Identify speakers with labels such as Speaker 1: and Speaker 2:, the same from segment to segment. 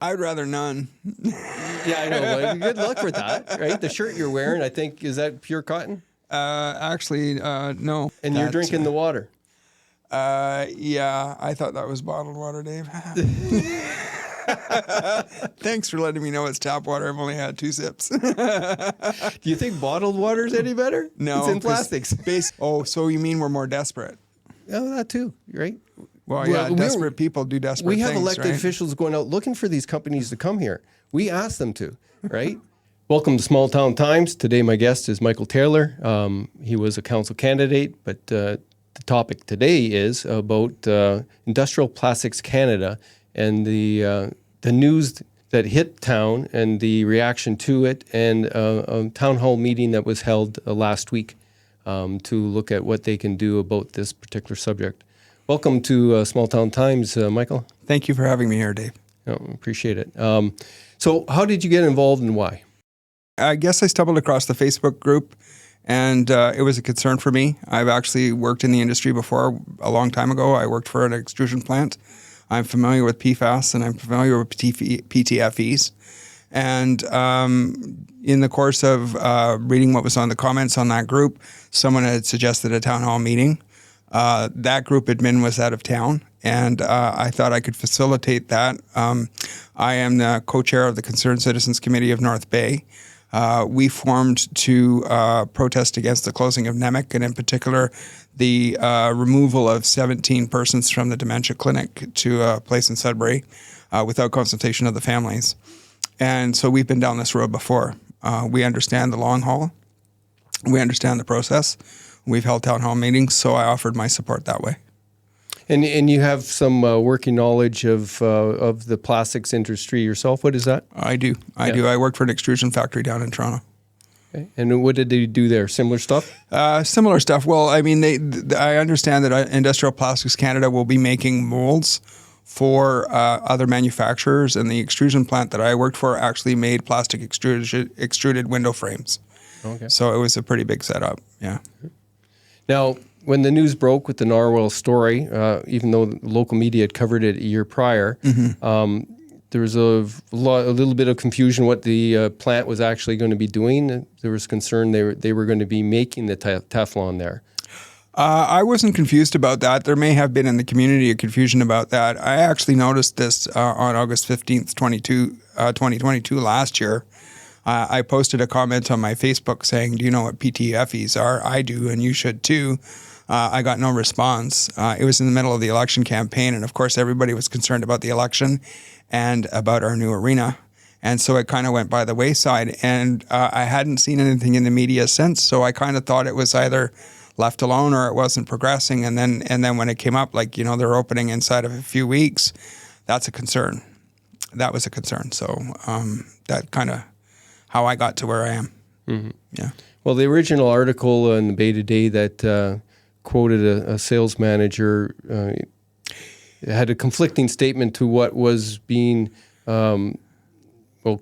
Speaker 1: I'd rather none.
Speaker 2: Yeah, I know. Well, good luck with that, right? The shirt you're wearing, I think, is that pure cotton?
Speaker 1: Actually, no.
Speaker 2: And you're drinking the water.
Speaker 1: Yeah, I thought that was bottled water, Dave. Thanks for letting me know it's tap water. I've only had 2 sips.
Speaker 2: Do you think bottled water is any better?
Speaker 1: No.
Speaker 2: It's in plastics.
Speaker 1: So you mean we're more desperate?
Speaker 2: Oh, that too, right?
Speaker 1: Well, yeah, desperate people do desperate things,
Speaker 2: We have elected
Speaker 1: right?
Speaker 2: officials going out looking for these companies to come here. We asked them to, right? Welcome to Small Town Times. Today my guest is Michael Taylor. He was a council candidate, but the topic today is about Industrial Plastics Canada and the news that hit town and the reaction to it, and a town hall meeting that was held last week to look at what they can do about this particular subject. Welcome to Small Town Times, Michael.
Speaker 1: Thank you for having me here, Dave.
Speaker 2: Oh, appreciate it. So how did you get involved and why?
Speaker 1: I guess I stumbled across the Facebook group, and it was a concern for me. I've actually worked in the industry before a long time ago. I worked for an extrusion plant. I'm familiar with PFAS, and I'm familiar with PTFEs. And in the course of reading what was on the comments on that group, someone had suggested a town hall meeting. That group admin was out of town, and I thought I could facilitate that. I am the co-chair of the Concerned Citizens Committee of North Bay. We formed to protest against the closing of NEMIC, and in particular, the removal of 17 persons from the dementia clinic to a place in Sudbury without consultation of the families. And so we've been down this road before. We understand the long haul. We understand the process. We've held town hall meetings, so I offered my support that way.
Speaker 2: And you have some working knowledge of the plastics industry yourself. What is that?
Speaker 1: I do. I worked for an extrusion factory down in Toronto.
Speaker 2: Okay. And what did they do there? Similar stuff?
Speaker 1: Similar stuff. Well, I mean, I understand that Industrial Plastics Canada will be making molds for other manufacturers, and the extrusion plant that I worked for actually made plastic extruded window frames. Okay. So it was a pretty big setup, yeah.
Speaker 2: Now, when the news broke with the Narwhal story, even though the local media had covered it a year prior, there was a little bit of confusion what the plant was actually going to be doing. There was concern they were going to be making the Teflon there.
Speaker 1: I wasn't confused about that. There may have been in the community a confusion about that. I actually noticed this on August 15th, 2022 last year. I posted a comment on my Facebook saying, do you know what PTFEs are? I do, and you should too. I got no response. It was in the middle of the election campaign, and of course everybody was concerned about the election and about our new arena. And so it kind of went by the wayside, and I hadn't seen anything in the media since, so I kind of thought it was either left alone or it wasn't progressing. And then when it came up, like, you know, they're opening inside of a few weeks, that's a concern. That was a concern. So that kind of how I got to where I am. Mm-hmm. Yeah.
Speaker 2: Well, the original article in the Bay Today that quoted a sales manager had a conflicting statement to what was being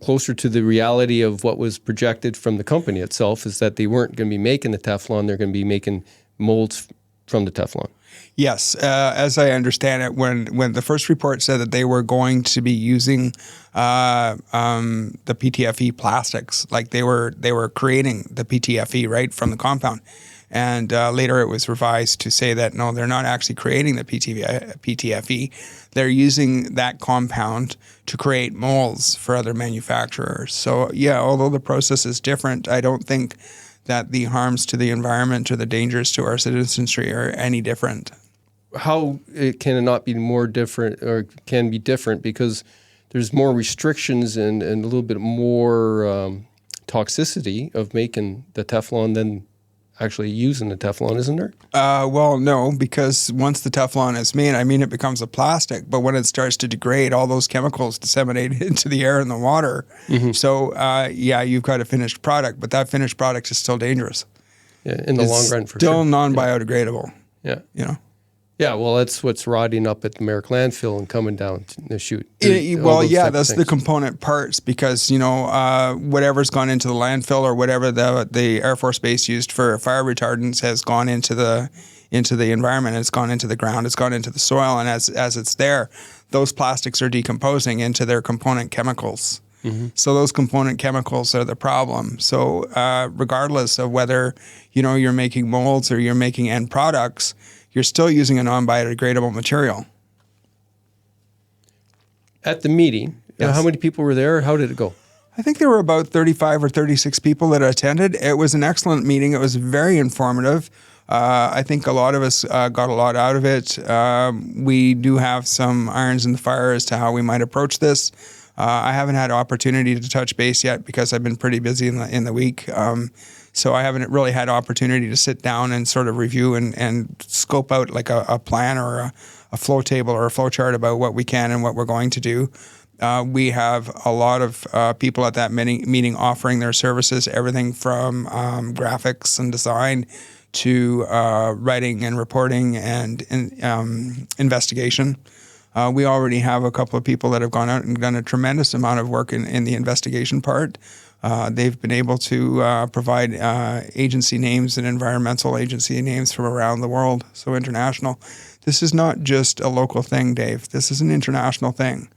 Speaker 2: closer to the reality of what was projected from the company itself, is that they weren't going to be making the Teflon, they're going to be making molds from the Teflon.
Speaker 1: Yes, as I understand it, when the first report said that they were going to be using the PTFE plastics, like they were creating the PTFE right from the compound, and later it was revised to say that no, they're not actually creating the PTFE. They're using that compound to create molds for other manufacturers. So yeah, although the process is different, I don't think that the harms to the environment or the dangers to our citizenry are any different.
Speaker 2: How can it not be more different, or can be different, because there's more restrictions and a little bit more toxicity of making the Teflon than actually using the Teflon, isn't there?
Speaker 1: Well, no, because once the Teflon is made, I mean, it becomes a plastic, but when it starts to degrade, all those chemicals disseminate into the air and the water. Mm-hmm. So, yeah, you've got a finished product, but that finished product is still dangerous.
Speaker 2: Yeah, in the long run, for sure.
Speaker 1: Still non-biodegradable.
Speaker 2: Yeah.
Speaker 1: You know?
Speaker 2: Yeah, well, that's what's rotting up at the Merrick landfill and coming down the chute.
Speaker 1: Well, yeah, that's the component parts, because, you know, whatever's gone into the landfill or whatever the Air Force Base used for fire retardants has gone into the environment. It's gone into the ground. It's gone into the soil, and as it's there, those plastics are decomposing into their component chemicals. So those component chemicals are the problem. So regardless of whether, you're making molds or you're making end products, you're still using a non-biodegradable material.
Speaker 2: At the meeting,
Speaker 1: Yes.
Speaker 2: how many people were there? How did it go?
Speaker 1: I think there were about 35 or 36 people that attended. It was an excellent meeting. It was very informative. I think a lot of us got a lot out of it. We do have some irons in the fire as to how we might approach this. I haven't had opportunity to touch base yet because I've been pretty busy in the week. So I haven't really had opportunity to sit down and sort of review and scope out like a plan or a flow table or a flow chart about what we can and what we're going to do. We have a lot of people at that meeting offering their services, everything from graphics and design to writing and reporting and investigation. We already have a couple of people that have gone out and done a tremendous amount of work in the investigation part. They've been able to provide agency names and environmental agency names from around the world, so international. This is not just a local thing, Dave. This is an international thing.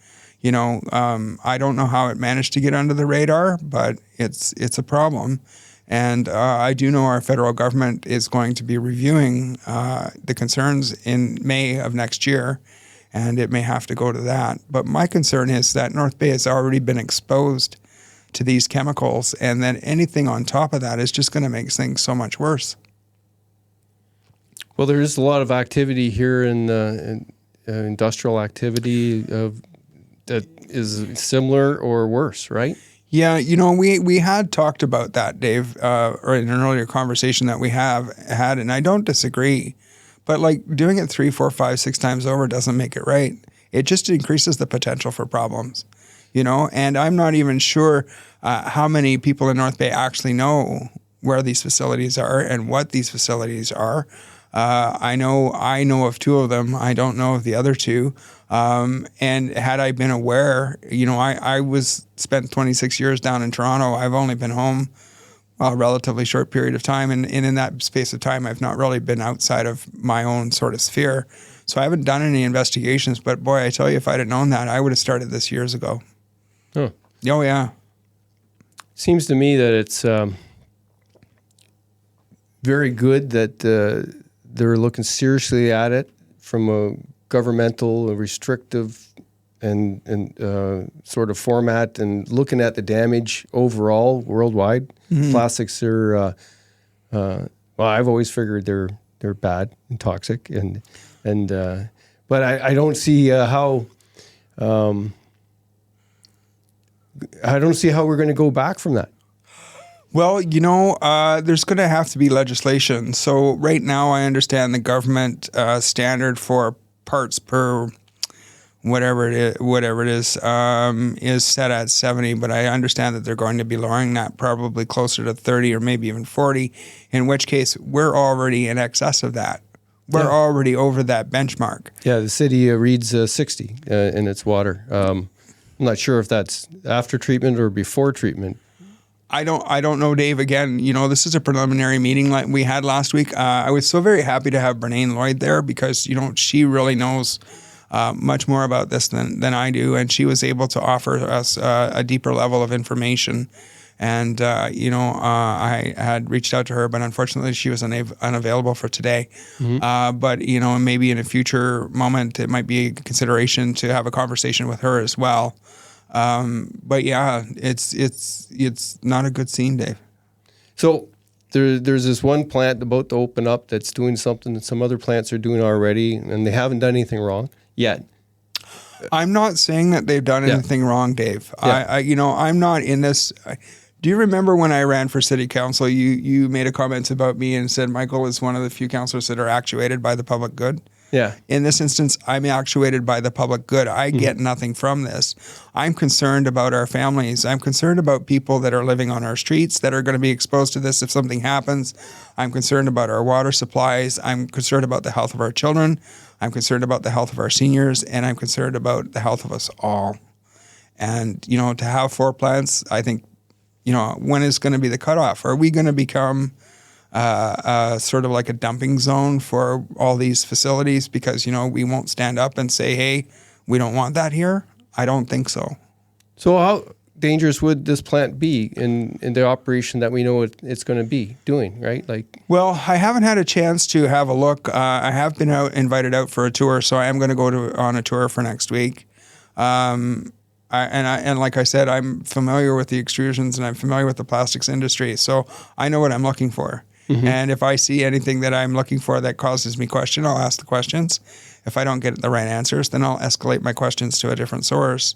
Speaker 1: I don't know how it managed to get under the radar, but it's a problem. And I do know our federal government is going to be reviewing the concerns in May of next year, and it may have to go to that. But my concern is that North Bay has already been exposed to these chemicals, and then anything on top of that is just going to make things so much worse.
Speaker 2: Well, there is a lot of activity here in industrial activity that is similar or worse, right?
Speaker 1: Yeah, we had talked about that, Dave, or in an earlier conversation that we have had, and I don't disagree. But like doing it 3, 4, 5, 6 times over doesn't make it right. It just increases the potential for problems, And I'm not even sure how many people in North Bay actually know where these facilities are and what these facilities are. I know of 2 of them. I don't know of the other 2. And had I been aware, I spent 26 years down in Toronto. I've only been home a relatively short period of time. And in that space of time, I've not really been outside of my own sort of sphere. So I haven't done any investigations. But boy, I tell you, if I'd have known that, I would have started this years ago.
Speaker 2: Huh.
Speaker 1: Oh, yeah.
Speaker 2: Seems to me that it's very good that they're looking seriously at it from a governmental, a restrictive, and sort of format, and looking at the damage overall worldwide. Mm-hmm. Plastics are, well, I've always figured they're bad and toxic, but I don't see how. I don't see how we're going to go back from that.
Speaker 1: Well, there's going to have to be legislation. So right now, I understand the government standard for parts per whatever it is set at 70. But I understand that they're going to be lowering that probably closer to 30 or maybe even 40. In which case, we're already in excess of that. We're already over that benchmark.
Speaker 2: Yeah, the city reads 60 in its water. I'm not sure if that's after treatment or before treatment.
Speaker 1: I don't know, Dave. Again, this is a preliminary meeting like we had last week. I was so very happy to have Bernaine Lloyd there because, she really knows much more about this than I do. And she was able to offer us a deeper level of information. And, I had reached out to her, but unfortunately she was unavailable for today. Mm-hmm. But, maybe in a future moment, it might be a consideration to have a conversation with her as well. But yeah, it's not a good scene, Dave.
Speaker 2: So there's this one plant about to open up that's doing something that some other plants are doing already, and they haven't done anything wrong yet.
Speaker 1: I'm not saying that they've done anything wrong, Dave. Yeah. I'm not in this. Do you remember when I ran for city council, you made a comment about me and said Michael is one of the few councillors that are actuated by the public good?
Speaker 2: Yeah.
Speaker 1: In this instance, I'm actuated by the public good. I get nothing from this. I'm concerned about our families. I'm concerned about people that are living on our streets that are going to be exposed to this if something happens. I'm concerned about our water supplies. I'm concerned about the health of our children. I'm concerned about the health of our seniors. And I'm concerned about the health of us all. And, to have 4 plants, I think, when is going to be the cutoff? Are we going to become sort of like a dumping zone for all these facilities because, we won't stand up and say, hey, we don't want that here? I don't think so.
Speaker 2: So how dangerous would this plant be in the operation that we know it's going to be doing, right? Like,
Speaker 1: well, I haven't had a chance to have a look. I have been invited out for a tour, so I am going to go on a tour for next week. And like I said, I'm familiar with the extrusions and I'm familiar with the plastics industry, so I know what I'm looking for. Mm-hmm. And if I see anything that I'm looking for that causes me question, I'll ask the questions. If I don't get the right answers, then I'll escalate my questions to a different source.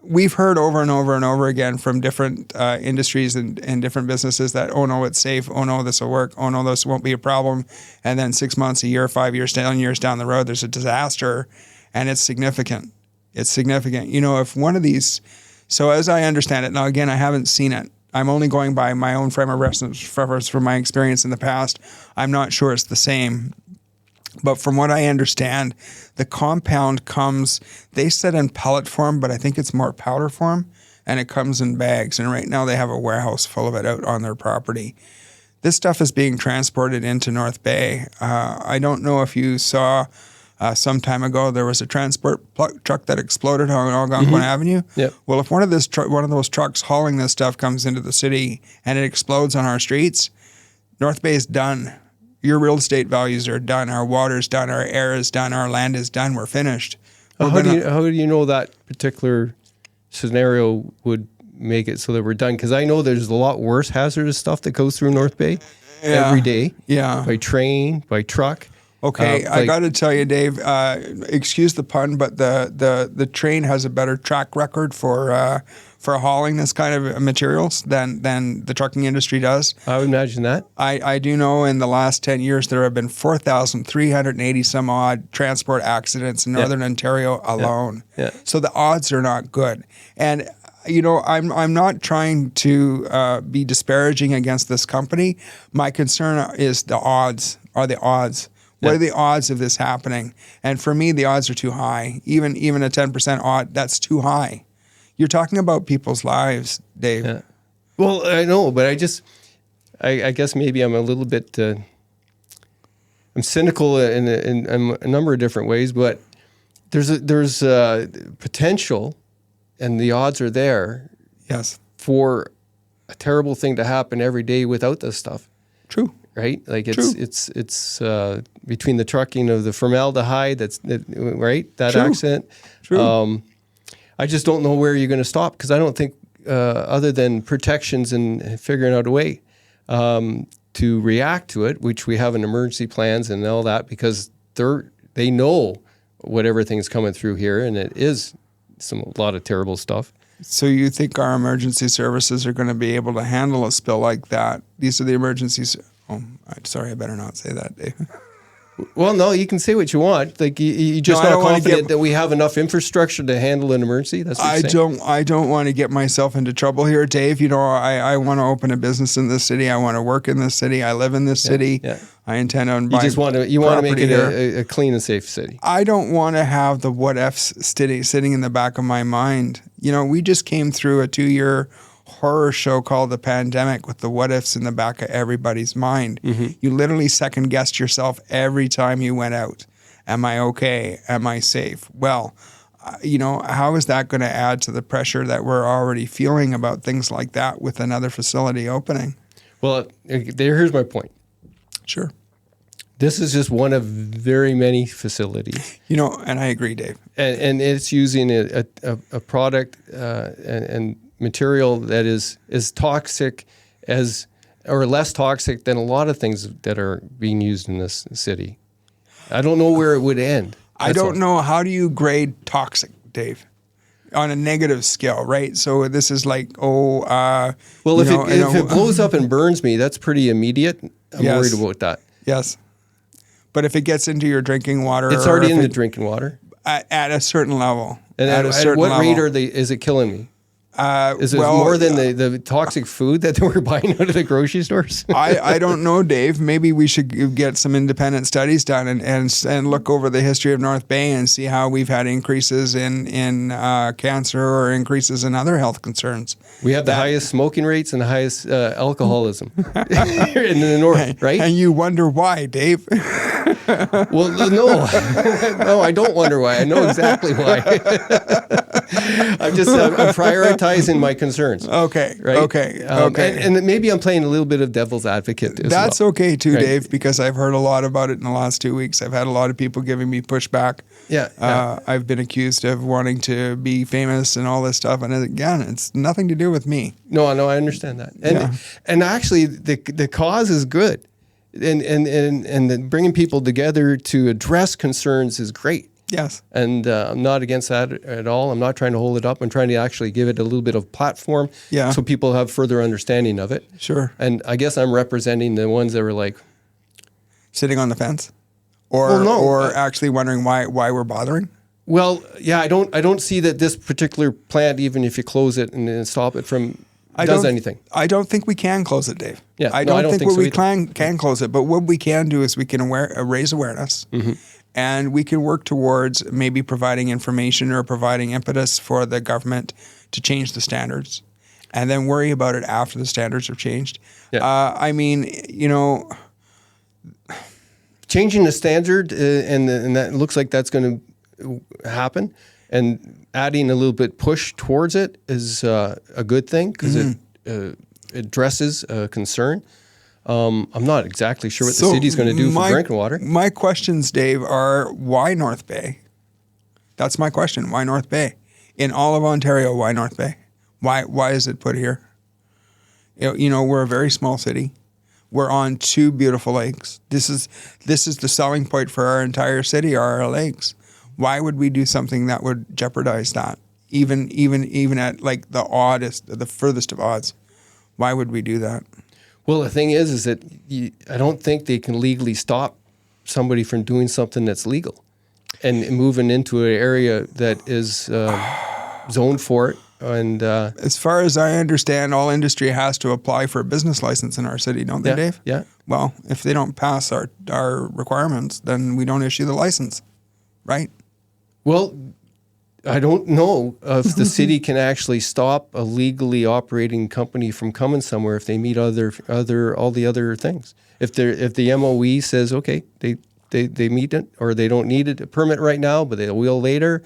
Speaker 1: We've heard over and over and over again from different industries and different businesses that, oh no, it's safe. Oh no, this will work. Oh no, this won't be a problem. And then 6 months, a year, 5 years, 10 years down the road, there's a disaster, and it's significant. It's significant. If one of these, so as I understand it, now again, I haven't seen it. I'm only going by my own frame of reference from my experience in the past. I'm not sure it's the same. But from what I understand, the compound comes, they said in pellet form, but I think it's more powder form, and it comes in bags. And right now they have a warehouse full of it out on their property. This stuff is being transported into North Bay. I don't know if you saw some time ago, there was a transport truck that exploded on Algonquin Avenue.
Speaker 2: Yep.
Speaker 1: Well, if one of those trucks hauling this stuff comes into the city and it explodes on our streets, North Bay is done. Your real estate values are done. Our water's done. Our air is done. Our land is done. We're finished.
Speaker 2: How do you know that particular scenario would make it so that we're done? Because I know there's a lot worse hazardous stuff that goes through North Bay every day.
Speaker 1: Yeah.
Speaker 2: By train, by truck.
Speaker 1: Okay, I got to tell you, Dave. Excuse the pun, but the train has a better track record for hauling this kind of materials than the trucking industry does.
Speaker 2: I would imagine that.
Speaker 1: I do know in the last 10 years there have been 4,380 some odd transport accidents in Northern Ontario alone.
Speaker 2: Yeah.
Speaker 1: So the odds are not good. And I'm not trying to be disparaging against this company. My concern is the odds. What are the odds of this happening? And for me, the odds are too high. Even a 10% odd, that's too high. You're talking about people's lives, Dave.
Speaker 2: Yeah. Well, I know, but I guess maybe I'm a little bit, I'm cynical in a number of different ways, but there's potential, and the odds are there.
Speaker 1: Yes.
Speaker 2: For a terrible thing to happen every day without this stuff.
Speaker 1: True.
Speaker 2: Right? Like it's between the trucking of the formaldehyde, right? That
Speaker 1: True.
Speaker 2: accident.
Speaker 1: True.
Speaker 2: I just don't know where you're going to stop, because I don't think other than protections and figuring out a way to react to it, which we have in emergency plans and all that, because they know what everything's coming through here, and it is a lot of terrible stuff.
Speaker 1: So you think our emergency services are going to be able to handle a spill like that? These are the emergencies. Oh, sorry, I better not say that, Dave.
Speaker 2: Well, no, you can say what you want. Like you just not confident that we have enough infrastructure to handle an emergency. That's what you're saying.
Speaker 1: I don't want to get myself into trouble here, Dave. I want to open a business in this city. I want to work in this city. I live in this city.
Speaker 2: Yeah.
Speaker 1: I intend on buying.
Speaker 2: You want to make it a clean and safe city.
Speaker 1: I don't want to have the what ifs sitting in the back of my mind. We just came through a 2-year horror show called The Pandemic with the what ifs in the back of everybody's mind. Mm-hmm. You literally second guessed yourself every time you went out. Am I okay? Am I safe? Well, how is that going to add to the pressure that we're already feeling about things like that with another facility opening?
Speaker 2: Well, here's my point.
Speaker 1: Sure.
Speaker 2: This is just one of very many facilities.
Speaker 1: And I agree, Dave.
Speaker 2: And it's using a product and material that is as toxic or less toxic than a lot of things that are being used in this city. I don't know where it would end.
Speaker 1: I don't know. How do you grade toxic, Dave? On a negative scale, right? So this is like, if it
Speaker 2: blows up and burns me, that's pretty immediate. I'm worried about that.
Speaker 1: Yes. But if it gets into your drinking water,
Speaker 2: it's already in the drinking water
Speaker 1: at a certain level.
Speaker 2: And at what rate is it killing me? Is it more than the toxic food that we're buying out of the grocery stores?
Speaker 1: I don't know, Dave. Maybe we should get some independent studies done and look over the history of North Bay and see how we've had increases in cancer or increases in other health concerns.
Speaker 2: We have the highest smoking rates and the highest alcoholism in the north, right?
Speaker 1: And you wonder why, Dave.
Speaker 2: Well, no, no, I don't wonder why. I know exactly why. I'm prioritizing my concerns.
Speaker 1: Okay.
Speaker 2: Right.
Speaker 1: Okay.
Speaker 2: And maybe I'm playing a little bit of devil's advocate.
Speaker 1: That's okay too,
Speaker 2: right?
Speaker 1: Dave, because I've heard a lot about it in the last 2 weeks. I've had a lot of people giving me pushback.
Speaker 2: Yeah.
Speaker 1: I've been accused of wanting to be famous and all this stuff. And again, it's nothing to do with me.
Speaker 2: No, I understand that. And actually, the cause is good. And then bringing people together to address concerns is great.
Speaker 1: Yes.
Speaker 2: And I'm not against that at all. I'm not trying to hold it up. I'm trying to actually give it a little bit of platform so people have further understanding of it.
Speaker 1: Sure.
Speaker 2: And I guess I'm representing the ones that were like...
Speaker 1: Sitting on the fence? Or actually wondering why we're bothering?
Speaker 2: Well, yeah, I don't see that this particular plant, even if you close it and then stop it from... does anything.
Speaker 1: I don't think we can close it, Dave.
Speaker 2: Yeah,
Speaker 1: I don't think
Speaker 2: so
Speaker 1: we can close it. But what we can do is we can raise awareness, and we can work towards maybe providing information or providing impetus for the government to change the standards, and then worry about it after the standards are changed.
Speaker 2: Yeah.
Speaker 1: I mean,
Speaker 2: changing the standard, and that looks like that's going to happen. And adding a little bit push towards it is a good thing because it addresses a concern. I'm not exactly sure what the city's going to do for drinking water.
Speaker 1: My questions, Dave, are why North Bay? That's my question. Why North Bay? In all of Ontario, why North Bay? Why is it put here? We're a very small city. We're on 2 beautiful lakes. This is the selling point for our entire city, are our lakes. Why would we do something that would jeopardize that? Even at like the furthest of odds, why would we do that?
Speaker 2: Well, the thing is that I don't think they can legally stop somebody from doing something that's legal and moving into an area that is zoned for it. And
Speaker 1: as far as I understand, all industry has to apply for a business license in our city, don't they, Dave?
Speaker 2: Yeah.
Speaker 1: Well, if they don't pass our requirements, then we don't issue the license, right?
Speaker 2: Well, I don't know if the city can actually stop a legally operating company from coming somewhere if they meet all the other things. If the MOE says okay, they meet it or they don't need a permit right now, but they will later.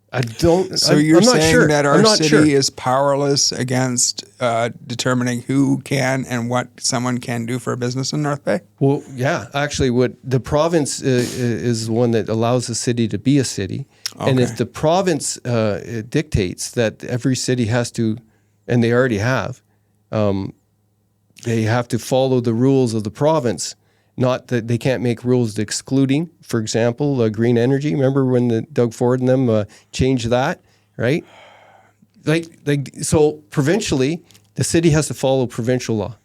Speaker 2: I don't.
Speaker 1: So you're saying that our city
Speaker 2: sure.
Speaker 1: is powerless against determining who can and what someone can do for a business in North Bay?
Speaker 2: Well, yeah. Actually, what the province is the one that allows the city to be a city, and if the province dictates that every city has to, and they already have, they have to follow the rules of the province. Not that they can't make rules excluding, for example, green energy. Remember when Doug Ford and them changed that, right? So provincially, the city has to follow provincial law.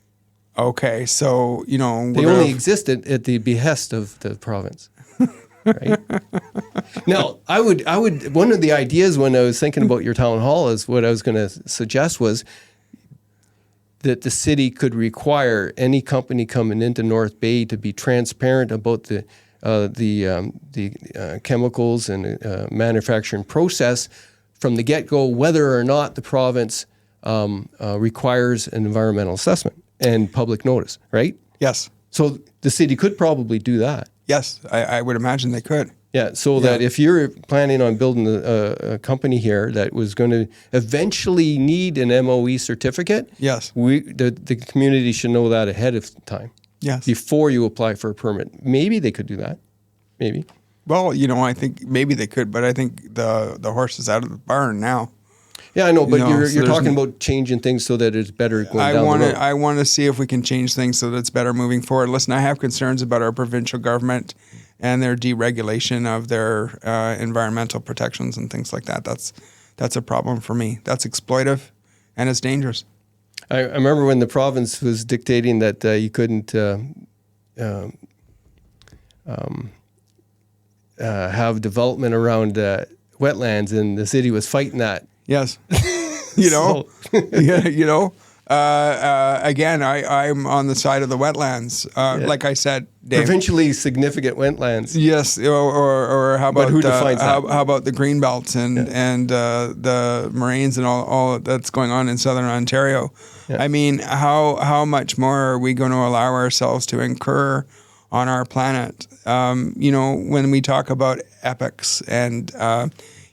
Speaker 1: Okay, so they
Speaker 2: only exist at the behest of the province, right? Now, I would. One of the ideas when I was thinking about your town hall is what I was going to suggest was that the city could require any company coming into North Bay to be transparent about the chemicals and manufacturing process from the get-go, whether or not the province requires an environmental assessment and public notice, right?
Speaker 1: Yes.
Speaker 2: So the city could probably do that.
Speaker 1: Yes, I would imagine they could.
Speaker 2: Yeah, so that if you're planning on building a company here that was going to eventually need an MOE certificate,
Speaker 1: yes,
Speaker 2: the community should know that ahead of time.
Speaker 1: Yes,
Speaker 2: before you apply for a permit. Maybe they could do that. Maybe.
Speaker 1: Well, I think maybe they could, but I think the horse is out of the barn now.
Speaker 2: Yeah, I know, but you're talking about changing things so that it's better going down the road.
Speaker 1: I want to see if we can change things so that it's better moving forward. Listen, I have concerns about our provincial government and their deregulation of their environmental protections and things like that. That's a problem for me. That's exploitive, and it's dangerous.
Speaker 2: I remember when the province was dictating that you couldn't have development around wetlands, and the city was fighting that
Speaker 1: Yes. You know, yeah, you know. Again, I'm on the side of the wetlands. Like I said, Dave.
Speaker 2: Provincially significant wetlands.
Speaker 1: Yes, or how about
Speaker 2: who defines that?
Speaker 1: How about the green belts and the moraines and all that's going on in southern Ontario?
Speaker 2: Yeah.
Speaker 1: I mean, how much more are we going to allow ourselves to incur on our planet? You know, when we talk about epics and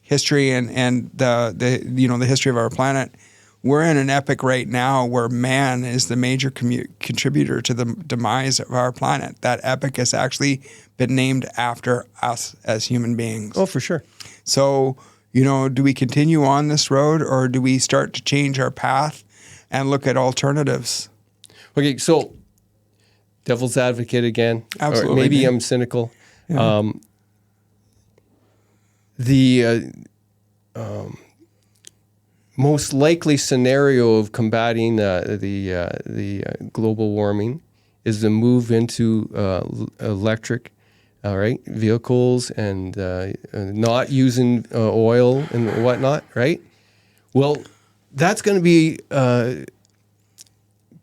Speaker 1: history and the history of our planet. We're in an epoch right now where man is the major contributor to the demise of our planet. That epoch has actually been named after us as human beings.
Speaker 2: Oh, for sure.
Speaker 1: So, you know, do we continue on this road or do we start to change our path and look at alternatives?
Speaker 2: Okay, so devil's advocate again.
Speaker 1: Absolutely.
Speaker 2: Or maybe I'm cynical.
Speaker 1: Yeah.
Speaker 2: The most likely scenario of combating the global warming is to move into electric, vehicles and not using oil and whatnot, right? Well, that's going to be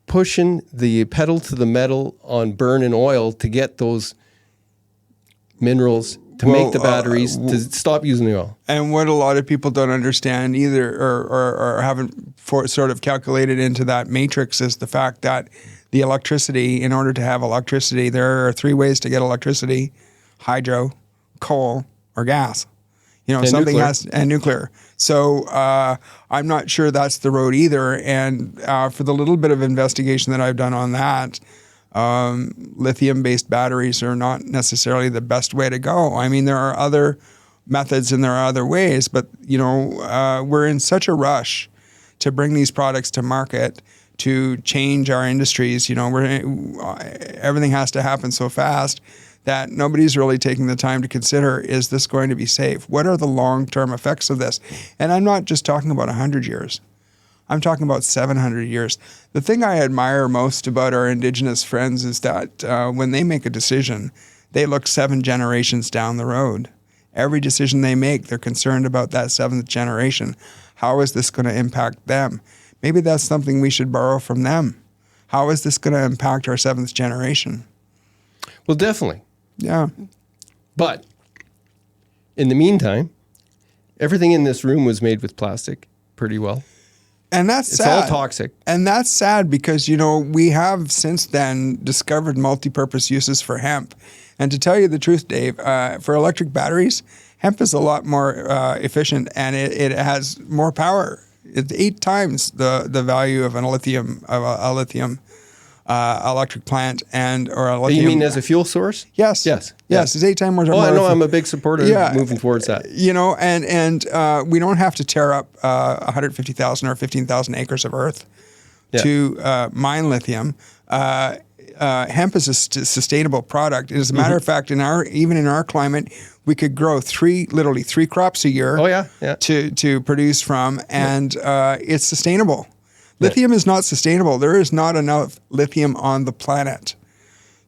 Speaker 2: pushing the pedal to the metal on burning oil to get those minerals to make the batteries to stop using the oil.
Speaker 1: And what a lot of people don't understand either or haven't sort of calculated into that matrix is the fact that the electricity, in order to have electricity, there are three ways to get electricity: hydro, coal, or gas. You know,
Speaker 2: and
Speaker 1: something
Speaker 2: nuclear.
Speaker 1: and nuclear. So I'm not sure that's the road either. And for the little bit of investigation that I've done on that, lithium-based batteries are not necessarily the best way to go. I mean, there are other methods and there are other ways, but you know, we're in such a rush to bring these products to market to change our industries. You know, everything has to happen so fast that nobody's really taking the time to consider, is this going to be safe? What are the long-term effects of this? And I'm not just talking about 100 years. I'm talking about 700 years. The thing I admire most about our Indigenous friends is that when they make a decision, they look 7 generations down the road. Every decision they make, they're concerned about that 7th generation. How is this going to impact them? Maybe that's something we should borrow from them. How is this going to impact our 7th generation?
Speaker 2: Well, definitely.
Speaker 1: Yeah.
Speaker 2: But in the meantime, everything in this room was made with plastic pretty well.
Speaker 1: And that's
Speaker 2: It's
Speaker 1: sad.
Speaker 2: all toxic.
Speaker 1: And that's sad because, you know, we have since then discovered multi-purpose uses for hemp. And to tell you the truth, Dave, for electric batteries, hemp is a lot more efficient and it has more power. It's 8 times the value of a lithium electric plant or a lithium.
Speaker 2: You mean as a fuel source?
Speaker 1: Yes.
Speaker 2: Yes.
Speaker 1: Yes. It's 8 times more.
Speaker 2: Oh, I know. I'm a big supporter of moving towards that.
Speaker 1: You know, and we don't have to tear up 150,000 or 15,000 acres of earth to mine lithium. Hemp is a sustainable product. As a matter of fact, even in our climate, we could grow literally three crops a year.
Speaker 2: Oh, yeah.
Speaker 1: To produce from, and it's sustainable. Lithium is not sustainable. There is not enough lithium on the planet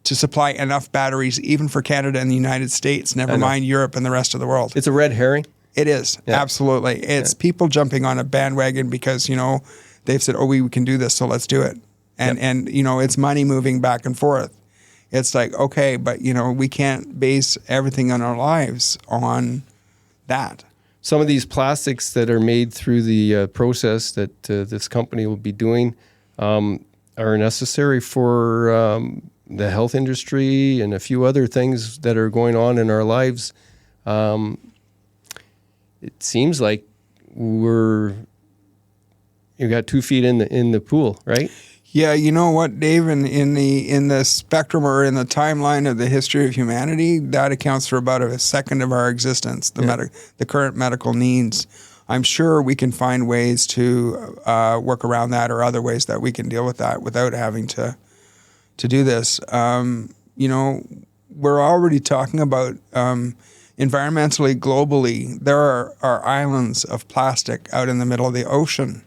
Speaker 1: to supply enough batteries, even for Canada and the United States, never mind Europe and the rest of the world.
Speaker 2: It's a red herring.
Speaker 1: It is, absolutely. It's people jumping on a bandwagon because, you know, they've said, oh, we can do this, so let's do it. And you know, it's money moving back and forth. It's like, okay, but, you know, we can't base everything in our lives on that.
Speaker 2: Some of these plastics that are made through the process that this company will be doing are necessary for the health industry and a few other things that are going on in our lives. It seems like you got 2 feet in the pool, right?
Speaker 1: Yeah, you know what, Dave? In the spectrum or in the timeline of the history of humanity, that accounts for about a second of our existence. The current medical needs. I'm sure we can find ways to work around that, or other ways that we can deal with that without having to do this. You know, we're already talking about environmentally, globally. There are islands of plastic out in the middle of the ocean.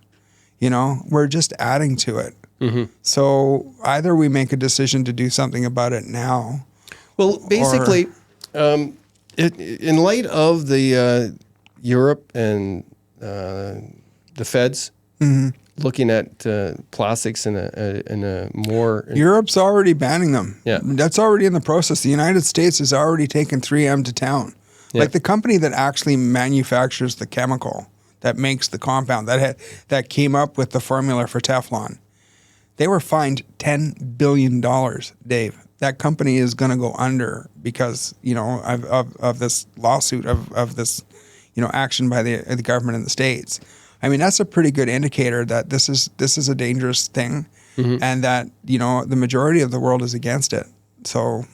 Speaker 1: You know, we're just adding to it. Mm-hmm. So either we make a decision to do something about it now.
Speaker 2: Well, basically, in light of the Europe and the feds looking at plastics in a more...
Speaker 1: Europe's already banning them.
Speaker 2: Yeah.
Speaker 1: That's already in the process. The United States has already taken 3M to town.
Speaker 2: Yeah.
Speaker 1: Like the company that actually manufactures the chemical that makes the compound, that came up with the formula for Teflon, they were fined $10 billion, Dave. That company is going to go under because, of this lawsuit, of this, action by the government in the States. I mean, that's a pretty good indicator that this is a dangerous thing, and that, the majority of the world is against it. So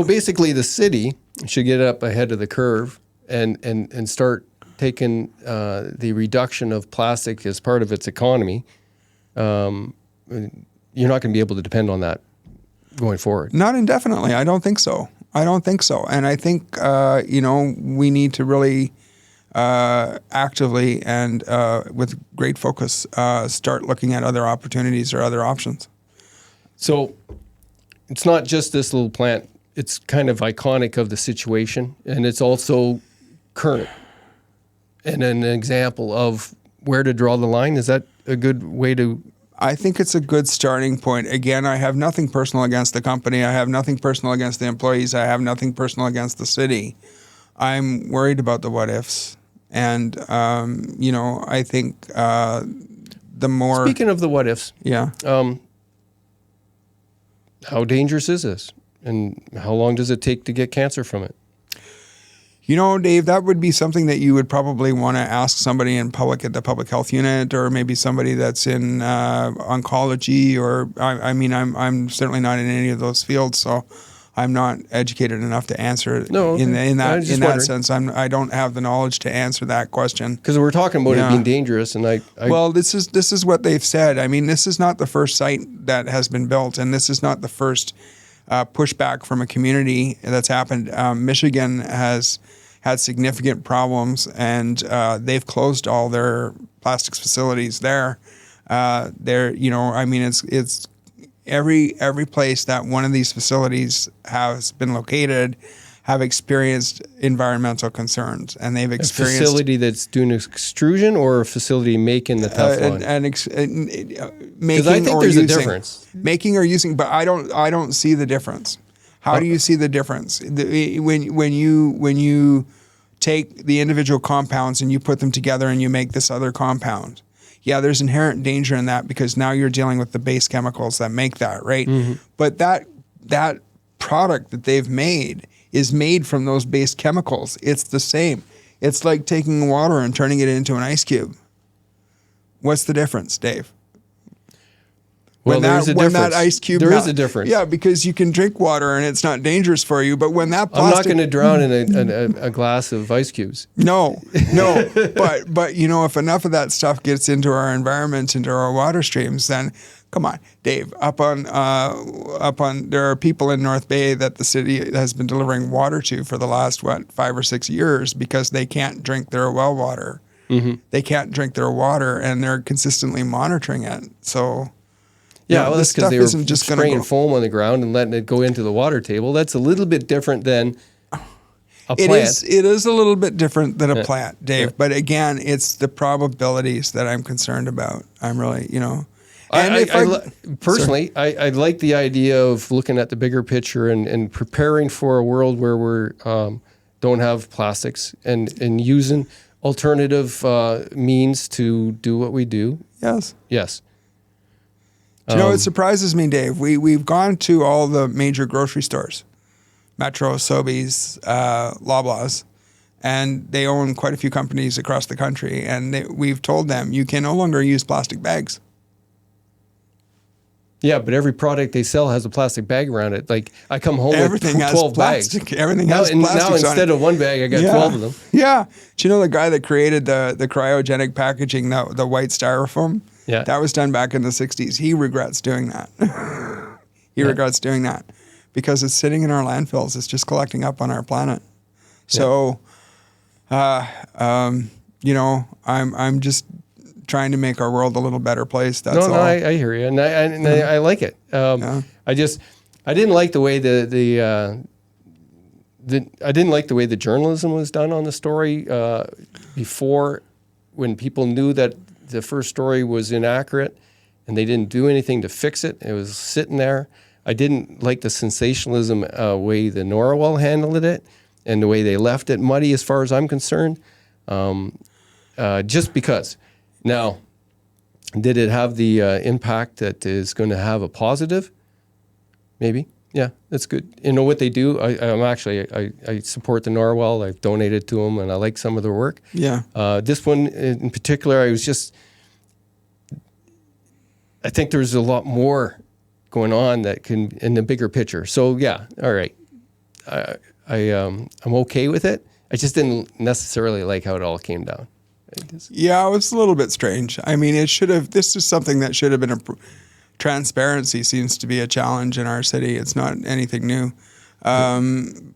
Speaker 2: basically the city should get up ahead of the curve and start taking the reduction of plastic as part of its economy. You're not going to be able to depend on that going forward.
Speaker 1: Not indefinitely. I don't think so. And I think, we need to really actively and with great focus start looking at other opportunities or other options.
Speaker 2: So it's not just this little plant. It's kind of iconic of the situation, and it's also current and an example of where to draw the line. Is that a good way to...
Speaker 1: I think it's a good starting point. Again, I have nothing personal against the company. I have nothing personal against the employees. I have nothing personal against the city. I'm worried about the what ifs. And, I think the more...
Speaker 2: Speaking of the what ifs,
Speaker 1: yeah.
Speaker 2: How dangerous is this? And how long does it take to get cancer from it?
Speaker 1: Dave, that would be something that you would probably want to ask somebody in public at the public health unit, or maybe somebody that's in oncology, or I'm certainly not in any of those fields, so I'm not educated enough to answer it.
Speaker 2: No,
Speaker 1: in that sense. I don't have the knowledge to answer that question.
Speaker 2: Because we're talking about it being dangerous, and
Speaker 1: well, this is what they've said. I mean, this is not the first site that has been built, and this is not the first pushback from a community that's happened. Michigan has had significant problems, and they've closed all their plastics facilities there. It's every place that one of these facilities has been located have experienced environmental concerns, and they've experienced...
Speaker 2: A facility that's doing extrusion or a facility making the Teflon?
Speaker 1: Because
Speaker 2: I think there's a difference.
Speaker 1: Making or using, but I don't see the difference. How do you see the difference? When you take the individual compounds and you put them together and you make this other compound, yeah, there's inherent danger in that because now you're dealing with the base chemicals that make that, right? But that product that they've made is made from those base chemicals. It's the same. It's like taking water and turning it into an ice cube. What's the difference, Dave?
Speaker 2: Well, there's a difference.
Speaker 1: When that ice cube...
Speaker 2: There is a difference.
Speaker 1: Yeah, because you can drink water and it's not dangerous for you, but when that plastic...
Speaker 2: I'm not going to drown in a glass of ice cubes.
Speaker 1: No. But if enough of that stuff gets into our environment, into our water streams, then come on, Dave. There are people in North Bay that the city has been delivering water to for the last 5 or 6 years because they can't drink their well water. They can't drink their water, and they're consistently monitoring it. So...
Speaker 2: Yeah, well, that's because they were just spraying foam on the ground and letting it go into the water table. That's a little bit different than a plant.
Speaker 1: It is a little bit different than a plant, Dave. Yeah. But again, it's the probabilities that I'm concerned about. I'm really,
Speaker 2: Personally, I like the idea of looking at the bigger picture and preparing for a world where we don't have plastics and using alternative means to do what we do. Yes.
Speaker 1: It surprises me, Dave. We've gone to all the major grocery stores, Metro, Sobeys, Loblaws, and they own quite a few companies across the country. And we've told them you can no longer use plastic bags.
Speaker 2: Yeah, but every product they sell has a plastic bag around it. Like I come home with 12 bags.
Speaker 1: Everything has plastic.
Speaker 2: Now instead of one bag, I got 12 of them.
Speaker 1: Yeah. Do you know the guy that created the cryogenic packaging, the white styrofoam?
Speaker 2: Yeah.
Speaker 1: That was done back in the 60s. He regrets doing that. Regrets doing that because it's sitting in our landfills. It's just collecting up on our planet. So, I'm just trying to make our world a little better place. That's all.
Speaker 2: No, I hear you, and I like it. I didn't like the way I didn't like the way the journalism was done on the story before when people knew that the first story was inaccurate and they didn't do anything to fix it, it was sitting there. I didn't like the sensationalism way the Norwell handled it and the way they left it muddy as far as I'm concerned, just because. Now, did it have the impact that is going to have a positive? Maybe. Yeah, that's good. You know what they do? I support the Norwell. I've donated to them, and I like some of their work.
Speaker 1: Yeah.
Speaker 2: This one in particular, I think there's a lot more going on that can in the bigger picture. So yeah, all right. I'm okay with it. I just didn't necessarily like how it all came down.
Speaker 1: Yeah, it was a little bit strange. I mean, this is something that should have been transparency seems to be a challenge in our city. It's not anything new.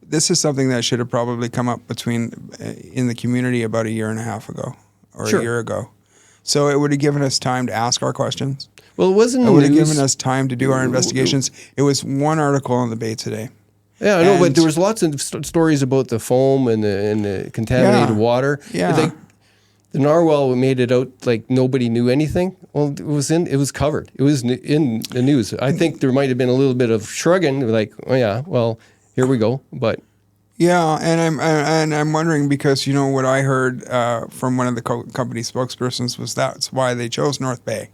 Speaker 1: This is something that should have probably come up in the community about a year and a half ago or
Speaker 2: Sure.
Speaker 1: a year ago. So it would have given us time to ask our questions.
Speaker 2: Well, it wasn't
Speaker 1: It would have
Speaker 2: news.
Speaker 1: given us time to do our investigations. It was one article in the Bay today.
Speaker 2: Yeah, I know, but
Speaker 1: And-
Speaker 2: there was lots of stories about the foam and the contaminated
Speaker 1: Yeah.
Speaker 2: water.
Speaker 1: Yeah.
Speaker 2: Like, the Narwhal made it out like nobody knew anything. Well, it was covered. It was in the news. I think there might have been a little bit of shrugging, like, oh yeah, well, here we go. But
Speaker 1: Yeah, and I'm wondering because what I heard from one of the company spokespersons was that's why they chose North Bay,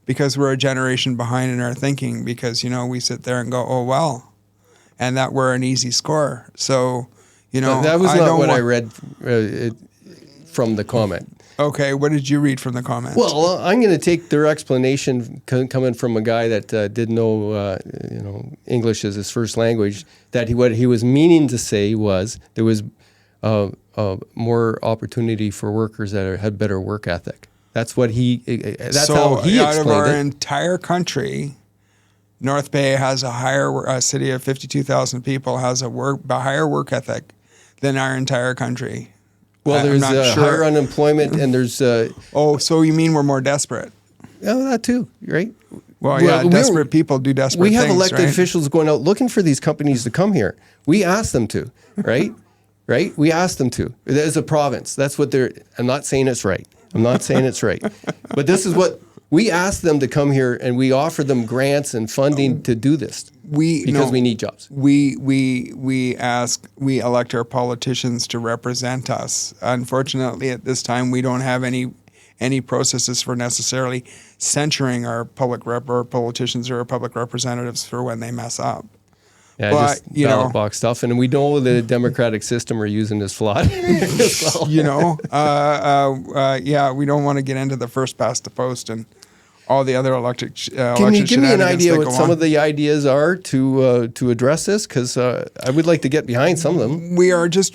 Speaker 1: because we're a generation behind in our thinking. Because we sit there and go, oh well, and that we're an easy score. So
Speaker 2: that was not what I read from the comment.
Speaker 1: Okay, what did you read from the comment?
Speaker 2: Well, I'm going to take their explanation coming from a guy that didn't know, English as his first language. That what he was meaning to say was there was more opportunity for workers that had better work ethic. That's what he. That's how he
Speaker 1: out of our
Speaker 2: explained it.
Speaker 1: entire country, North Bay has a city of 52,000 people has a higher work ethic than our entire country.
Speaker 2: Well,
Speaker 1: I'm
Speaker 2: there's
Speaker 1: not sure.
Speaker 2: higher unemployment, and there's.
Speaker 1: Oh, so you mean we're more desperate?
Speaker 2: Oh, that too, right?
Speaker 1: Well, yeah,
Speaker 2: we
Speaker 1: desperate people do desperate
Speaker 2: We
Speaker 1: things,
Speaker 2: have elected
Speaker 1: right?
Speaker 2: officials going out looking for these companies to come here. We asked them to, right? Right? We asked them to. As a province, that's what they're. I'm not saying it's right. But this is what we asked them to come here, and we offered them grants and funding to do this because we need jobs.
Speaker 1: We elect our politicians to represent us. Unfortunately, at this time, we don't have any processes for necessarily censuring our or politicians or our public representatives for when they mess up.
Speaker 2: Yeah,
Speaker 1: But,
Speaker 2: just ballot box stuff, and we know the democratic system we're using is flawed. as well.
Speaker 1: Yeah, we don't want to get into the first past the post and all the other election.
Speaker 2: Can you give me an idea what some of the ideas are to address this? Because I would like to get behind some of them.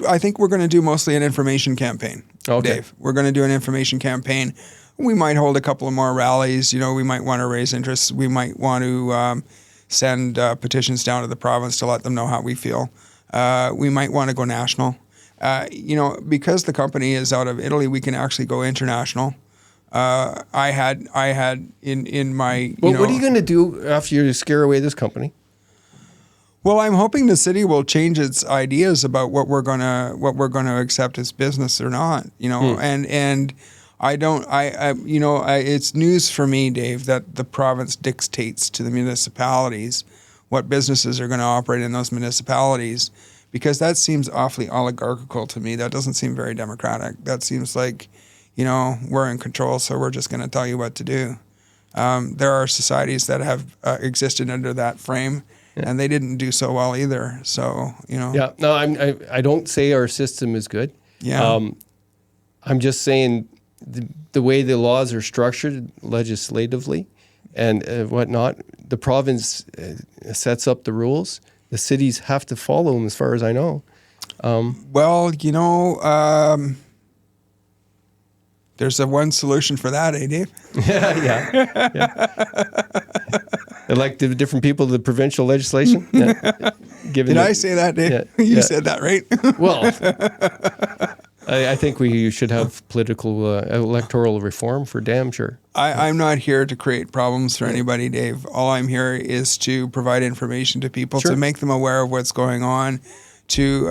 Speaker 1: I think we're going to do mostly an information campaign,
Speaker 2: Okay.
Speaker 1: Dave. We're going to do an information campaign. We might hold a couple of more rallies. We might want to raise interest. We might want to send petitions down to the province to let them know how we feel. We might want to go national. Because the company is out of Italy, we can actually go international. I had in my.
Speaker 2: Well, what are you going to do after you scare away this company?
Speaker 1: Well, I'm hoping the city will change its ideas about what we're gonna accept as business or not. And I don't. It's news for me, Dave, that the province dictates to the municipalities what businesses are going to operate in those municipalities, because that seems awfully oligarchical to me. That doesn't seem very democratic. That seems like, we're in control, so we're just going to tell you what to do. There are societies that have existed under that frame, and they didn't do so well either. So,
Speaker 2: Yeah, no, I don't say our system is good.
Speaker 1: Yeah.
Speaker 2: I'm just saying the way the laws are structured legislatively and whatnot, the province sets up the rules. The cities have to follow them, as far as I know.
Speaker 1: Well, there's one solution for that, eh, Dave?
Speaker 2: Yeah. Elect the different people to the provincial legislation. Yeah.
Speaker 1: Did I say that, Dave?
Speaker 2: Yeah,
Speaker 1: You
Speaker 2: yeah.
Speaker 1: said that, right?
Speaker 2: Well, I think we should have political electoral reform for damn sure.
Speaker 1: I'm not here to create problems for anybody, Dave. All I'm here is to provide information to people,
Speaker 2: Sure.
Speaker 1: to make them aware of what's going on, to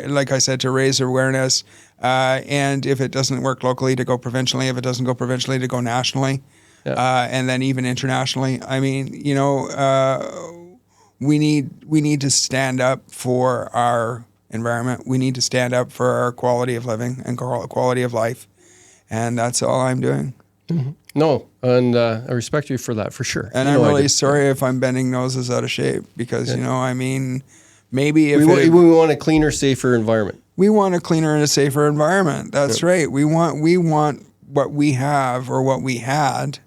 Speaker 1: like I said, to raise awareness, and if it doesn't work locally, to go provincially. If it doesn't go provincially, to go nationally, and then even internationally. I mean, you know, we need to stand up for our environment. We need to stand up for our quality of living and quality of life, and that's all I'm doing.
Speaker 2: Mm-hmm. No, and I respect you for that, for sure.
Speaker 1: And I'm really sorry if I'm bending noses out of shape because, you know, I mean, maybe if
Speaker 2: we want a cleaner, safer environment.
Speaker 1: We want a cleaner and a safer environment. That's right. We want what we have or what we had.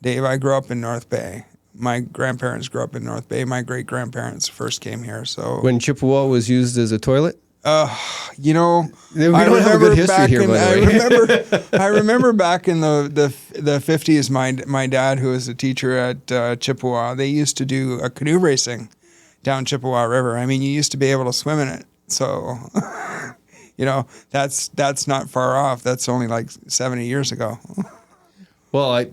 Speaker 1: Dave, I grew up in North Bay. My grandparents grew up in North Bay. My great-grandparents first came here. So
Speaker 2: when Chippewa was used as a toilet?
Speaker 1: You know,
Speaker 2: we don't have a good history here, by the way.
Speaker 1: I remember back in the 50s, my dad, who was a teacher at Chippewa, they used to do a canoe racing down Chippewa River. I mean, you used to be able to swim in it. So, you know, that's not far off. That's only like 70 years ago.
Speaker 2: Well, I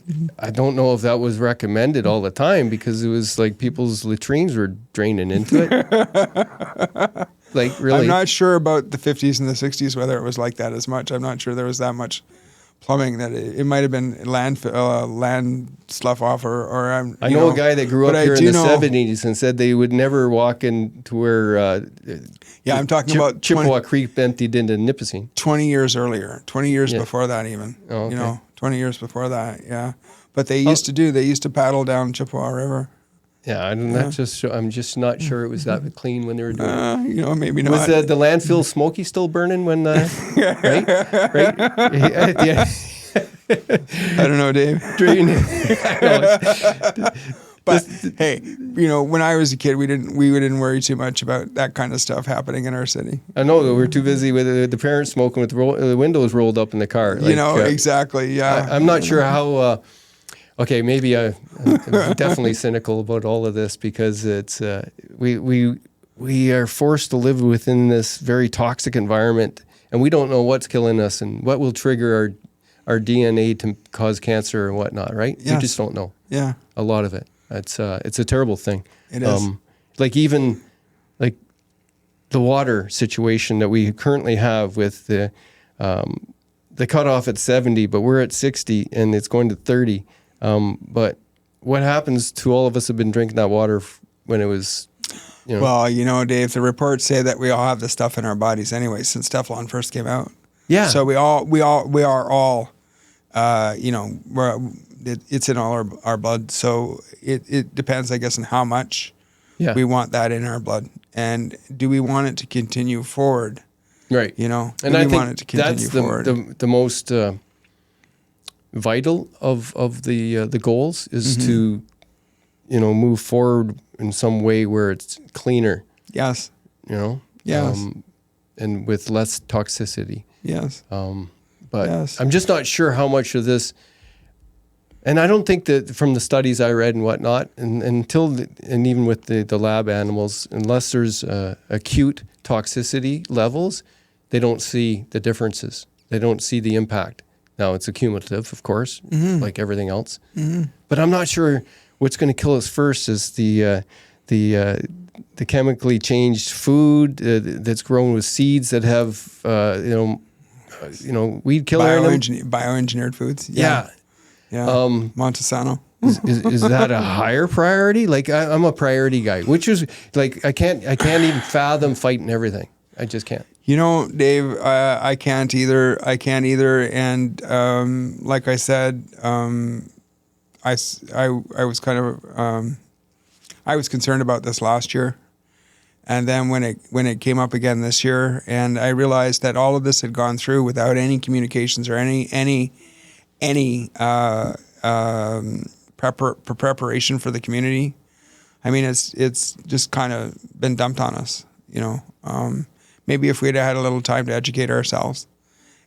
Speaker 2: don't know if that was recommended all the time because it was like people's latrines were draining into it. Like, really?
Speaker 1: I'm not sure about the 50s and the 60s, whether it was like that as much. I'm not sure there was that much plumbing. That it might have been land slough off or
Speaker 2: I know a guy that grew up here in the 70s and said they would never walk into where
Speaker 1: I'm talking about
Speaker 2: Chippewa Creek emptied into Nipissing.
Speaker 1: 20 years earlier, 20 years before that even.
Speaker 2: Oh, okay.
Speaker 1: You know, 20 years before that, yeah. But they used to paddle down Chippewa River.
Speaker 2: Yeah, I'm just not sure it was that clean when they were doing it.
Speaker 1: You know, maybe not.
Speaker 2: Was the landfill smoky still burning when, right? Yeah.
Speaker 1: I don't know, Dave. But hey, you know, when I was a kid, we didn't worry too much about that kind of stuff happening in our city.
Speaker 2: I know we were too busy with the parents smoking with the windows rolled up in the car.
Speaker 1: Like, you know, exactly. Yeah.
Speaker 2: I'm not sure how. Okay, maybe I'm definitely cynical about all of this because it's we are forced to live within this very toxic environment, and we don't know what's killing us and what will trigger our DNA to cause cancer and whatnot. Right?
Speaker 1: Yes.
Speaker 2: We just don't know.
Speaker 1: Yeah,
Speaker 2: a lot of it. It's a terrible thing.
Speaker 1: It is.
Speaker 2: Like even like the water situation that we currently have with the cutoff at 70, but we're at 60 and it's going to 30. But what happens to all of us who have been drinking that water when it was, you know?
Speaker 1: Well, you know, Dave, the reports say that we all have this stuff in our bodies anyway since Teflon first came out.
Speaker 2: Yeah.
Speaker 1: So we are all, you know, it's in all our blood. So it depends, I guess, on how much we want that in our blood. And do we want it to continue forward?
Speaker 2: Right.
Speaker 1: You know,
Speaker 2: and I think that's the most vital of the goals is to, you know, move forward in some way where it's cleaner.
Speaker 1: Yes.
Speaker 2: You know.
Speaker 1: Yes.
Speaker 2: And with less toxicity.
Speaker 1: Yes.
Speaker 2: But I'm just not sure how much of this. And I don't think that from the studies I read and whatnot, and even with the lab animals, unless there's acute toxicity levels, they don't see the differences. They don't see the impact. Now, it's accumulative, of course, like everything else. Mm-hmm. But I'm not sure what's going to kill us first is the chemically changed food that's grown with seeds that have, weed killer in them.
Speaker 1: Bioengineered foods.
Speaker 2: Yeah.
Speaker 1: Yeah. Montesano.
Speaker 2: Is that a higher priority? Like I'm a priority guy, which is like I can't even fathom fighting everything. I just can't.
Speaker 1: You know, Dave, I can't either. And like I said, I was kind of I was concerned about this last year, and then when it came up again this year, and I realized that all of this had gone through without any communications or any preparation for the community. I mean, it's just kind of been dumped on us, you know. Maybe if we'd had a little time to educate ourselves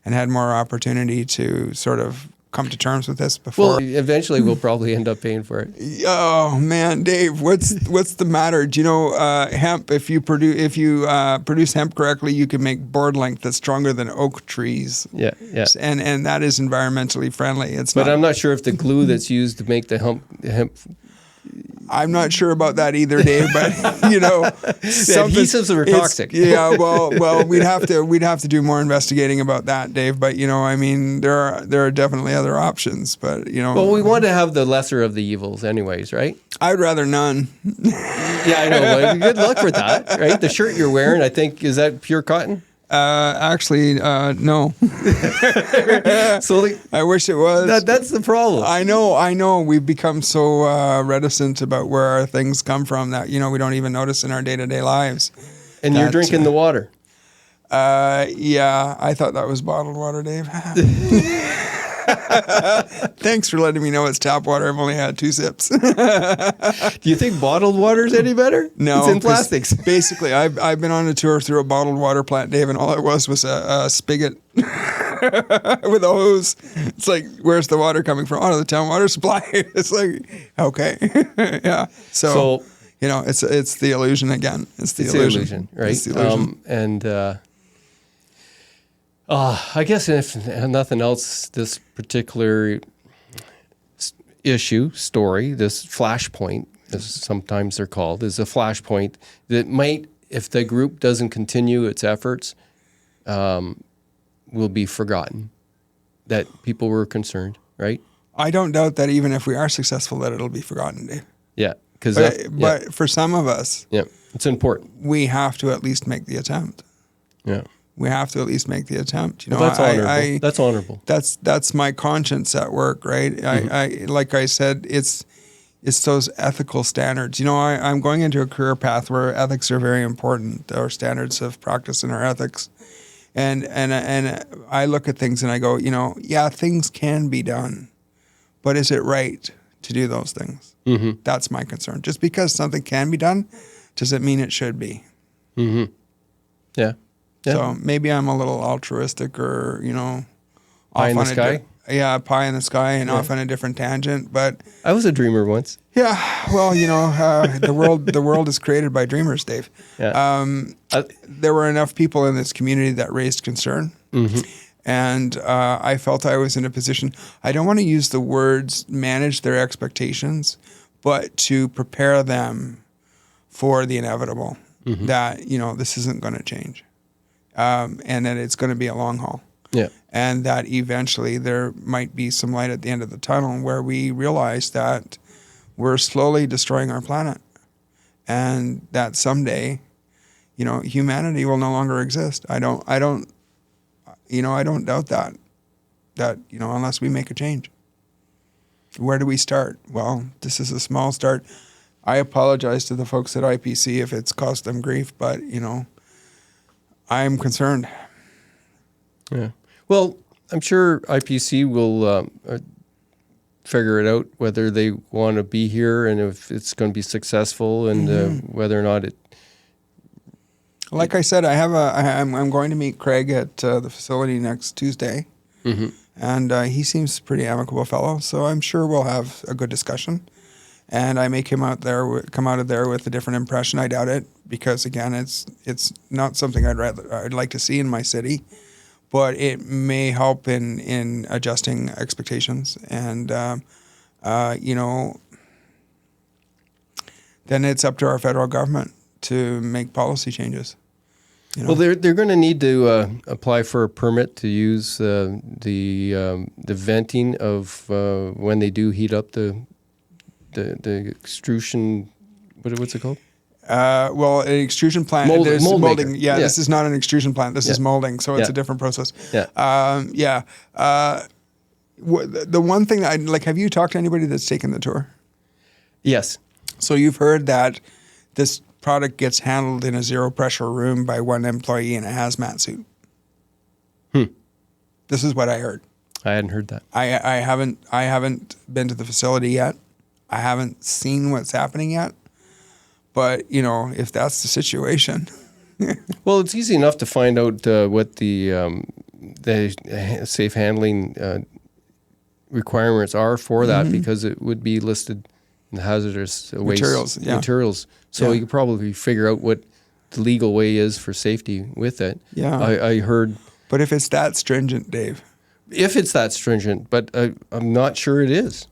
Speaker 1: and had more opportunity to sort of come to terms with this before.
Speaker 2: Well, eventually we'll probably end up paying for it.
Speaker 1: Oh man, Dave, what's the matter? Do you know hemp? If you produce hemp correctly, you can make board length that's stronger than oak trees.
Speaker 2: Yeah.
Speaker 1: And that is environmentally friendly.
Speaker 2: But I'm not sure if the glue that's used to make the hemp
Speaker 1: I'm not sure about that either, Dave. But
Speaker 2: adhesives are toxic.
Speaker 1: Yeah, well, we'd have to do more investigating about that, Dave. But I mean, there are definitely other options. But
Speaker 2: well, we want to have the lesser of the evils, anyways, right?
Speaker 1: I'd rather none.
Speaker 2: Yeah, I know. Well, good luck with that, right? The shirt you're wearing, I think, is that pure cotton?
Speaker 1: Actually, no.
Speaker 2: So
Speaker 1: I wish it was.
Speaker 2: That's the problem.
Speaker 1: I know. We've become so reticent about where our things come from that we don't even notice in our day-to-day lives.
Speaker 2: And you're drinking the water.
Speaker 1: Yeah, I thought that was bottled water, Dave. Thanks for letting me know it's tap water. I've only had 2 sips.
Speaker 2: Do you think bottled water is any better?
Speaker 1: No,
Speaker 2: it's in plastics.
Speaker 1: Basically, I've been on a tour through a bottled water plant, Dave, and all it was a spigot with a hose. It's like, where's the water coming from? Oh, the town water supply. It's like, okay, yeah. So it's the illusion again. It's the illusion,
Speaker 2: right?
Speaker 1: It's the illusion.
Speaker 2: I guess if nothing else, this particular story, this flashpoint, as sometimes they're called, is a flashpoint that might, if the group doesn't continue its efforts, will be forgotten. That people were concerned, right?
Speaker 1: I don't doubt that even if we are successful, that it'll be forgotten, Dave.
Speaker 2: Yeah,
Speaker 1: but for some of us,
Speaker 2: it's important.
Speaker 1: We have to at least make the attempt.
Speaker 2: Yeah.
Speaker 1: We have to at least make the attempt.
Speaker 2: That's honorable. That's honorable.
Speaker 1: That's my conscience at work, right?
Speaker 2: Mm-hmm.
Speaker 1: I like I said, it's those ethical standards. I'm going into a career path where ethics are very important. Our standards of practice and our ethics, and I look at things and I go, yeah, things can be done, but is it right to do those things?
Speaker 2: Mm-hmm.
Speaker 1: That's my concern. Just because something can be done, does it mean it should be?
Speaker 2: Mm-hmm. Yeah.
Speaker 1: So maybe I'm a little altruistic or,
Speaker 2: pie in the sky?
Speaker 1: Pie in the sky and off on a different tangent. But
Speaker 2: I was a dreamer once.
Speaker 1: Yeah, well, the world is created by dreamers, Dave.
Speaker 2: Yeah.
Speaker 1: There were enough people in this community that raised concern.
Speaker 2: Mm-hmm.
Speaker 1: And I felt I was in a position, I don't want to use the words manage their expectations, but to prepare them for the inevitable, that, this isn't going to change. And that it's going to be a long haul.
Speaker 2: Yeah.
Speaker 1: And that eventually there might be some light at the end of the tunnel where we realize that we're slowly destroying our planet. And that someday, humanity will no longer exist. I don't doubt that, unless we make a change. Where do we start? Well, this is a small start. I apologize to the folks at IPC if it's caused them grief, but, I'm concerned.
Speaker 2: Yeah. Well, I'm sure IPC will figure it out whether they want to be here and if it's going to be successful and whether or not it.
Speaker 1: Like I said, I'm going to meet Craig at the facility next Tuesday, and he seems a pretty amicable fellow. So I'm sure we'll have a good discussion. And I may come out of there with a different impression. I doubt it, because again, it's not something I'd like to see in my city, but it may help in adjusting expectations. And then it's up to our federal government to make policy changes.
Speaker 2: Well, they're going to need to apply for a permit to use the venting of when they do heat up the extrusion, what's it called?
Speaker 1: Well, an extrusion plant.
Speaker 2: Molding.
Speaker 1: Yeah, this is not an extrusion plant. This is molding, so it's a different process.
Speaker 2: Yeah.
Speaker 1: The one thing have you talked to anybody that's taken the tour?
Speaker 2: Yes.
Speaker 1: So you've heard that this product gets handled in a zero pressure room by one employee in a hazmat suit. This is what I heard.
Speaker 2: I hadn't heard that.
Speaker 1: I haven't been to the facility yet. I haven't seen what's happening yet. But, if that's the situation.
Speaker 2: Well, it's easy enough to find out what the safe handling requirements are for that, because it would be listed in the hazardous waste materials. So you could probably figure out what the legal way is for safety with it.
Speaker 1: Yeah.
Speaker 2: I heard.
Speaker 1: But if it's that stringent, Dave.
Speaker 2: If it's that stringent, but I'm not sure it is.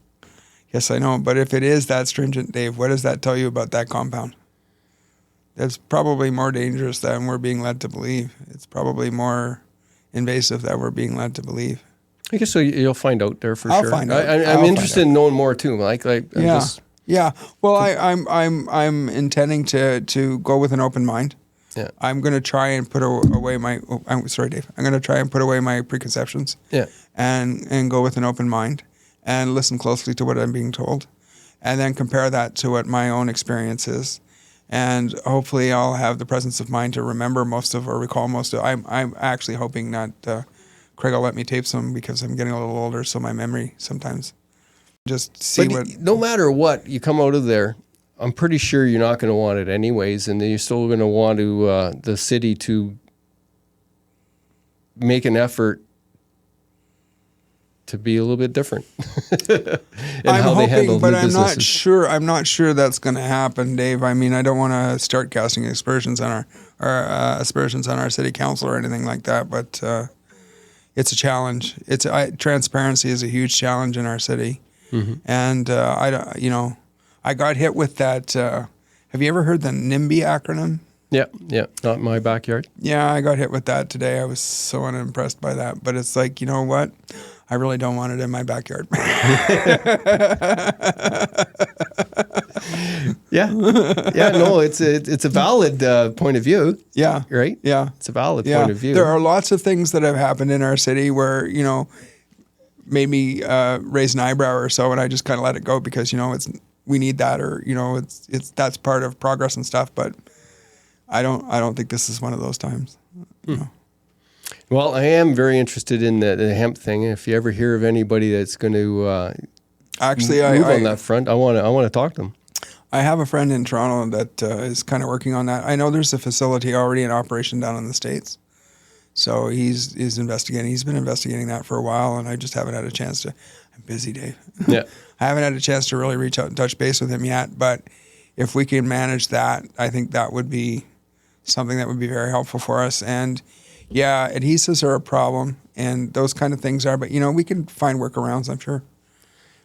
Speaker 1: Yes, I know. But if it is that stringent, Dave, what does that tell you about that compound? It's probably more dangerous than we're being led to believe. It's probably more invasive than we're being led to believe.
Speaker 2: I guess so. You'll find out there for
Speaker 1: I'll
Speaker 2: sure.
Speaker 1: find out.
Speaker 2: I'm interested in knowing more too.
Speaker 1: Yeah. Well, I'm intending to go with an open mind.
Speaker 2: Yeah.
Speaker 1: I'm going to try and put away my. I'm sorry, Dave. I'm going to try and put away my preconceptions.
Speaker 2: Yeah.
Speaker 1: And go with an open mind and listen closely to what I'm being told, and then compare that to what my own experience is. And hopefully I'll have the presence of mind to remember most of or recall most of. I'm actually hoping that Craig will let me tape some because I'm getting a little older, so my memory sometimes just see
Speaker 2: But
Speaker 1: what.
Speaker 2: no matter what, you come out of there, I'm pretty sure you're not going to want it anyways, and then you're still going to want to the city to make an effort to be a little bit different.
Speaker 1: I'm hoping, but I'm not sure. I'm not sure that's going to happen, Dave. I mean, I don't want to start casting aspersions on our city council or anything like that. But it's a challenge. Transparency is a huge challenge in our city, and I got hit with that. Have you ever heard the NIMBY acronym?
Speaker 2: Yeah, not in my backyard.
Speaker 1: Yeah, I got hit with that today. I was so unimpressed by that. But it's like, you know what? I really don't want it in my backyard.
Speaker 2: No, it's a valid point of view.
Speaker 1: Yeah.
Speaker 2: Right?
Speaker 1: Yeah.
Speaker 2: It's a valid point of view.
Speaker 1: There are lots of things that have happened in our city where, made me raise an eyebrow or so, and I just kind of let it go because, we need that, or, that's part of progress and stuff. But I don't think this is one of those times.
Speaker 2: Well, I am very interested in the hemp thing. If you ever hear of anybody that's going to move on that front, I want to talk to them.
Speaker 1: I have a friend in Toronto that is kind of working on that. I know there's a facility already in operation down in the States, so he's investigating. He's been investigating that for a while, and I just haven't had a chance to. I'm busy, Dave.
Speaker 2: Yeah,
Speaker 1: I haven't had a chance to really reach out and touch base with him yet. But if we can manage that, I think that would be something that would be very helpful for us. And yeah, adhesives are a problem, and those kind of things are. But we can find workarounds, I'm sure.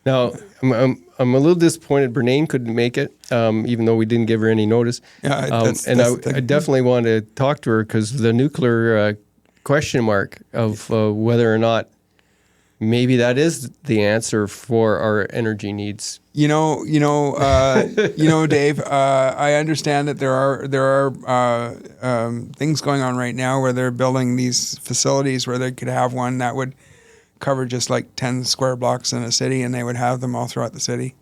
Speaker 2: Now, I'm a little disappointed Bernayne couldn't make it, even though we didn't give her any notice.
Speaker 1: Yeah,
Speaker 2: I definitely want to talk to her because the nuclear question mark of whether or not maybe that is the answer for our energy needs.
Speaker 1: Dave. I understand that there are things going on right now where they're building these facilities where they could have one that would cover just like 10 square blocks in a city, and they would have them all throughout the city.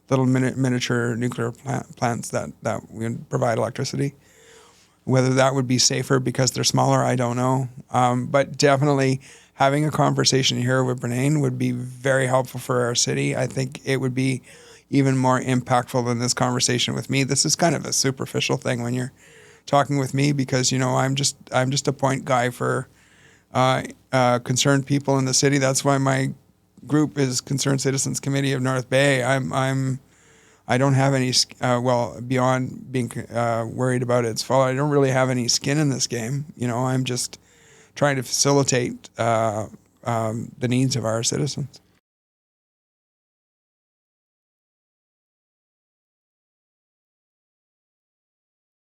Speaker 1: Little miniature nuclear plants that would provide electricity. Whether that would be safer because they're smaller, I don't know. But definitely having a conversation here with Bernayne would be very helpful for our city. I think it would be even more impactful than this conversation with me. This is kind of a superficial thing when you're talking with me because, I'm just a point guy for concerned people in the city. That's why my group is Concerned Citizens Committee of North Bay. I don't have any, beyond being worried about its fall, I don't really have any skin in this game. I'm just trying to facilitate the needs of our citizens.